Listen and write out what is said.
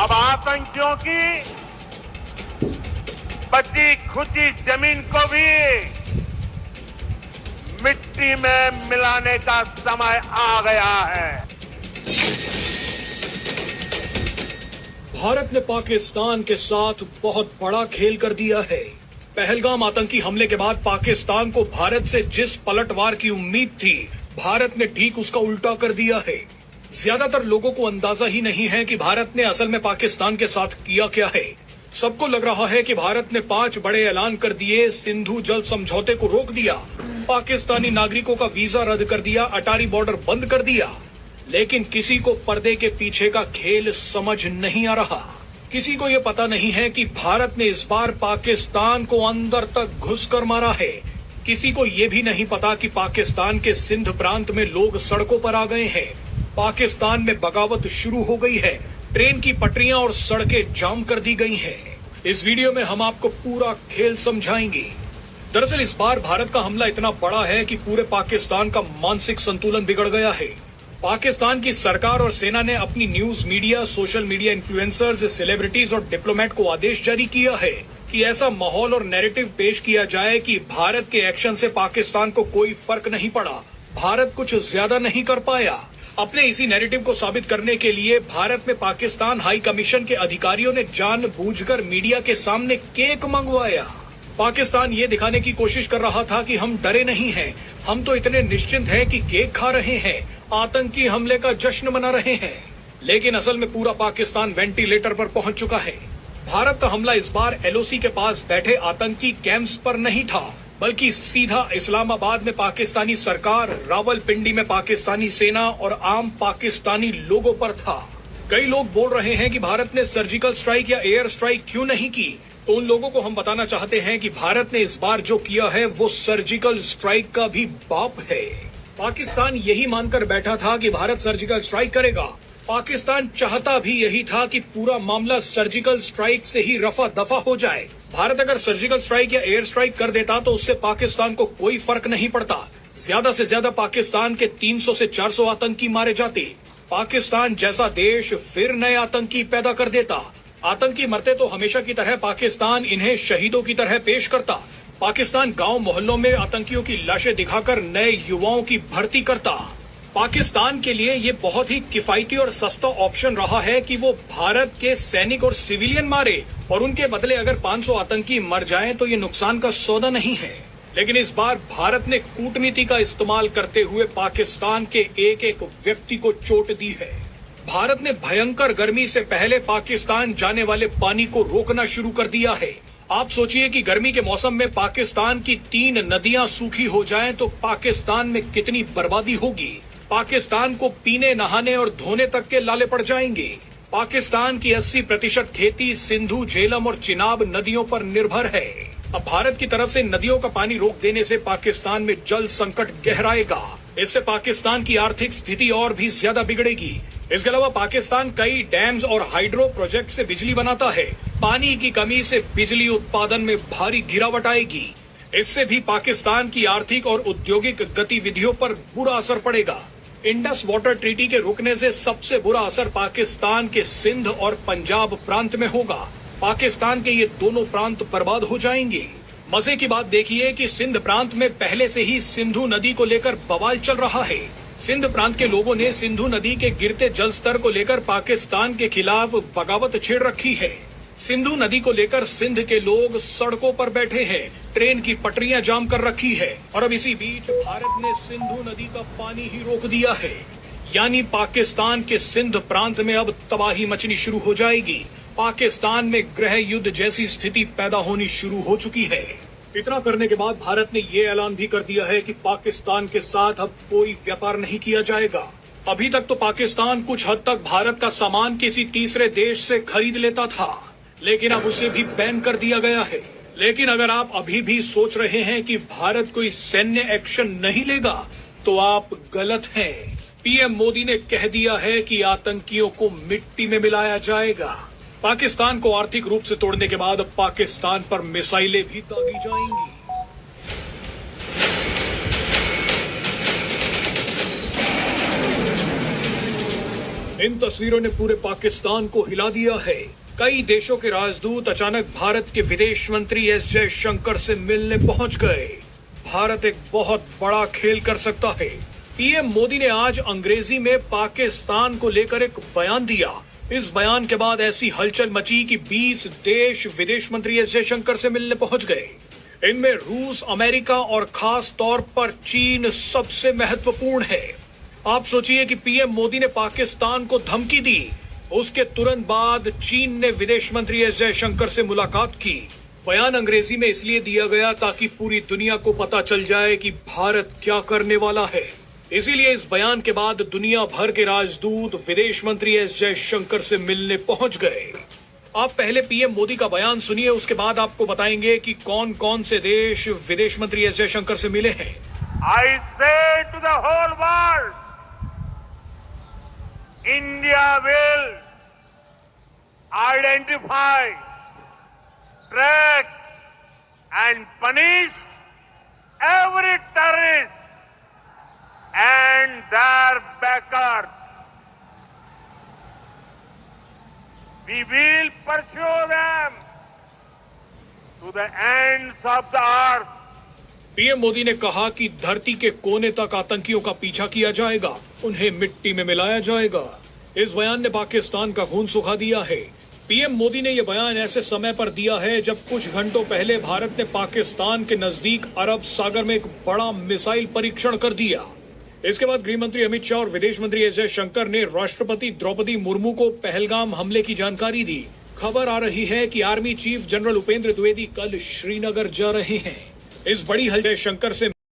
अब आतंकियों की बची खुची जमीन को भी मिट्टी में मिलाने का समय आ गया है। भारत ने पाकिस्तान के साथ बहुत बड़ा खेल कर दिया है। पहलगाम आतंकी हमले के बाद पाकिस्तान को भारत से जिस पलटवार की उम्मीद थी, भारत ने ठीक उसका उल्टा कर दिया है। ज्यादातर लोगों को अंदाजा ही नहीं है कि भारत ने असल में पाकिस्तान के साथ किया क्या है। सबको लग रहा है कि भारत ने 5 बड़े ऐलान कर दिए, सिंधु जल समझौते को रोक दिया, पाकिस्तानी नागरिकों का वीजा रद्द कर दिया, अटारी बॉर्डर बंद कर दिया। लेकिन किसी को पर्दे के पीछे का खेल समझ नहीं आ रहा। किसी को ये पता नहीं है कि भारत ने इस बार पाकिस्तान को अंदर तक घुसकर मारा है। किसी को ये भी नहीं पता कि पाकिस्तान के सिंध प्रांत में लोग सड़कों पर आ गए हैं। पाकिस्तान में बगावत शुरू हो गई है। ट्रेन की पटरियां और सड़कें जाम कर दी गई हैं। इस वीडियो में हम आपको पूरा खेल समझाएंगे। दरअसल इस बार भारत का हमला इतना बड़ा है कि पूरे पाकिस्तान का मानसिक संतुलन बिगड़ गया है। पाकिस्तान की सरकार और सेना ने अपनी news media, social media influencers, celebrities और डिप्लोमेट को आदेश जारी किया है कि ऐसा माहौल और नैरेटिव पेश किया जाए कि भारत के एक्शन से पाकिस्तान को कोई फर्क नहीं पड़ा, भारत कुछ ज्यादा नहीं कर पाया। अपने इसी नैरेटिव को साबित करने के लिए भारत में पाकिस्तान हाई कमीशन के अधिकारियों ने जानबूझकर मीडिया के सामने केक मंगवाया। पाकिस्तान ये दिखाने की कोशिश कर रहा था कि हम डरे नहीं हैं, हम तो इतने निश्चिंत हैं कि केक खा रहे हैं, आतंकी हमले का जश्न मना रहे हैं। लेकिन असल में पूरा पाकिस्तान वेंटिलेटर पर पहुंच चुका है। भारत का हमला इस बार एलओसी के पास बैठे आतंकी कैंप्स पर नहीं था, बल्कि सीधा इस्लामाबाद में पाकिस्तानी सरकार, रावलपिंडी में पाकिस्तानी सेना और आम पाकिस्तानी लोगों पर था। कई लोग बोल रहे हैं कि भारत ने सर्जिकल स्ट्राइक या एयर स्ट्राइक क्यों नहीं की। तो उन लोगों को हम बताना चाहते हैं कि भारत ने इस बार जो किया है वो सर्जिकल स्ट्राइक का भी बाप है। पाकिस्तान यही मानकर बैठा था कि भारत सर्जिकल स्ट्राइक करेगा। पाकिस्तान चाहता भी यही था कि पूरा मामला सर्जिकल स्ट्राइक से ही रफा दफा हो जाए। भारत अगर सर्जिकल स्ट्राइक या एयर स्ट्राइक कर देता तो उससे पाकिस्तान को कोई फर्क नहीं पड़ता। ज्यादा से ज्यादा पाकिस्तान के 300 से 400 आतंकी मारे जाते। पाकिस्तान जैसा देश फिर नए आतंकी पैदा कर देता। आतंकी मरते तो हमेशा की तरह पाकिस्तान इन्हें शहीदों की तरह पेश करता। पाकिस्तान गांव मोहल्लों में आतंकियों की लाशें दिखाकर नए युवाओं की भर्ती करता। पाकिस्तान के लिए ये बहुत ही किफायती और सस्ता ऑप्शन रहा है कि वो भारत के सैनिक और सिविलियन मारे और उनके बदले अगर 500 आतंकी मर जाएं तो ये नुकसान का सौदा नहीं है। लेकिन इस बार भारत ने कूटनीति का इस्तेमाल करते हुए पाकिस्तान के एक एक व्यक्ति को चोट दी है। भारत ने भयंकर गर्मी से पहले पाकिस्तान जाने वाले पानी को रोकना शुरू कर दिया है। आप सोचिए कि गर्मी के मौसम में पाकिस्तान की 3 नदियां सूखी हो जाएं तो पाकिस्तान में कितनी बर्बादी होगी। पाकिस्तान को पीने, नहाने और धोने तक के लाले पड़ जाएंगे। पाकिस्तान की 80% खेती सिंधु, झेलम और चिनाब नदियों पर निर्भर है। अब भारत की तरफ से नदियों का पानी रोक देने से पाकिस्तान में जल संकट गहराएगा। इससे पाकिस्तान की आर्थिक स्थिति और भी ज्यादा बिगड़ेगी। इसके अलावा पाकिस्तान कई डैम्स और हाइड्रो प्रोजेक्ट से बिजली बनाता है। पानी की कमी से बिजली उत्पादन में भारी गिरावट आएगी। इससे भी पाकिस्तान की आर्थिक और औद्योगिक गतिविधियों पर बुरा असर पड़ेगा। इंडस वाटर ट्रीटी के रुकने से सबसे बुरा असर पाकिस्तान के सिंध और पंजाब प्रांत में होगा। पाकिस्तान के ये दोनों प्रांत बर्बाद हो जाएंगे। मजे की बात देखिए कि सिंध प्रांत में पहले से ही सिंधु नदी को लेकर बवाल चल रहा है। सिंध प्रांत के लोगों ने सिंधु नदी के गिरते जल स्तर को लेकर पाकिस्तान के खिलाफ बगावत छेड़ रखी है। सिंधु नदी को लेकर सिंध के लोग सड़कों पर बैठे हैं, ट्रेन की पटरियां जाम कर रखी है और अब इसी बीच भारत ने सिंधु नदी का पानी ही रोक दिया है। यानी पाकिस्तान के सिंध प्रांत में अब तबाही मचनी शुरू हो जाएगी। पाकिस्तान में गृह युद्ध जैसी स्थिति पैदा होनी शुरू हो चुकी है। इतना करने के बाद भारत ने ये ऐलान भी कर दिया है कि पाकिस्तान के साथ अब कोई व्यापार नहीं किया जाएगा। अभी तक तो पाकिस्तान कुछ हद तक भारत का सामान किसी तीसरे देश से खरीद लेता था, लेकिन अब उसे भी बैन कर दिया गया है। लेकिन अगर आप अभी भी सोच रहे हैं कि भारत कोई सैन्य एक्शन नहीं लेगा तो आप गलत हैं। पीएम मोदी ने कह दिया है कि आतंकियों को मिट्टी में मिलाया जाएगा। पाकिस्तान को आर्थिक रूप से तोड़ने के बाद पाकिस्तान पर मिसाइलें भी दागी जाएंगी। इन तस्वीरों ने पूरे पाकिस्तान को हिला दिया है। कई देशों के राजदूत अचानक भारत के विदेश मंत्री एस जयशंकर से मिलने पहुंच गए। भारत एक बहुत बड़ा खेल कर सकता है। पीएम मोदी ने आज अंग्रेजी में पाकिस्तान को लेकर एक बयान दिया। इस बयान के बाद ऐसी हलचल मची कि 20 देश विदेश मंत्री एस जयशंकर से मिलने पहुंच गए। इनमें रूस, अमेरिका और खास तौर पर चीन सबसे महत्वपूर्ण है। आप सोचिए कि पीएम मोदी ने पाकिस्तान को धमकी दी, उसके तुरंत बाद चीन ने विदेश मंत्री एस जयशंकर से मुलाकात की। बयान अंग्रेजी में इसलिए दिया गया ताकि पूरी दुनिया को पता चल जाए कि भारत क्या करने वाला है। इसीलिए इस बयान के बाद दुनिया भर के राजदूत विदेश मंत्री एस जयशंकर से मिलने पहुंच गए। आप पहले पीएम मोदी का बयान सुनिए, उसके बाद आपको बताएंगे कि कौन कौन से देश विदेश मंत्री एस जयशंकर से मिले हैं। I say to the whole world, India will identify, track and punish every terrorist and their backers. We will pursue them to the ends of the earth. PM Modi ने कहा कि धरती के कोने तक आतंकियों का पीछा किया जाएगा, उन्हें मिट्टी में मिलाया जाएगा। इस बयान ने पाकिस्तान का खून सुखा दिया है। पीएम मोदी ने यह बयान ऐसे समय पर दिया है जब कुछ घंटों पहले भारत ने पाकिस्तान के नजदीक अरब सागर में एक बड़ा मिसाइल परीक्षण कर दिया। इसके बाद गृह मंत्री अमित शाह और विदेश मंत्री एस जयशंकर ने राष्ट्रपति द्रौपदी मुर्मू को पहलगाम हमले की जानकारी दी। खबर आ रही है कि army chief general Upendra Dwivedi कल श्रीनगर जा रहे हैं। इस बड़ी हलचल जयशंकर से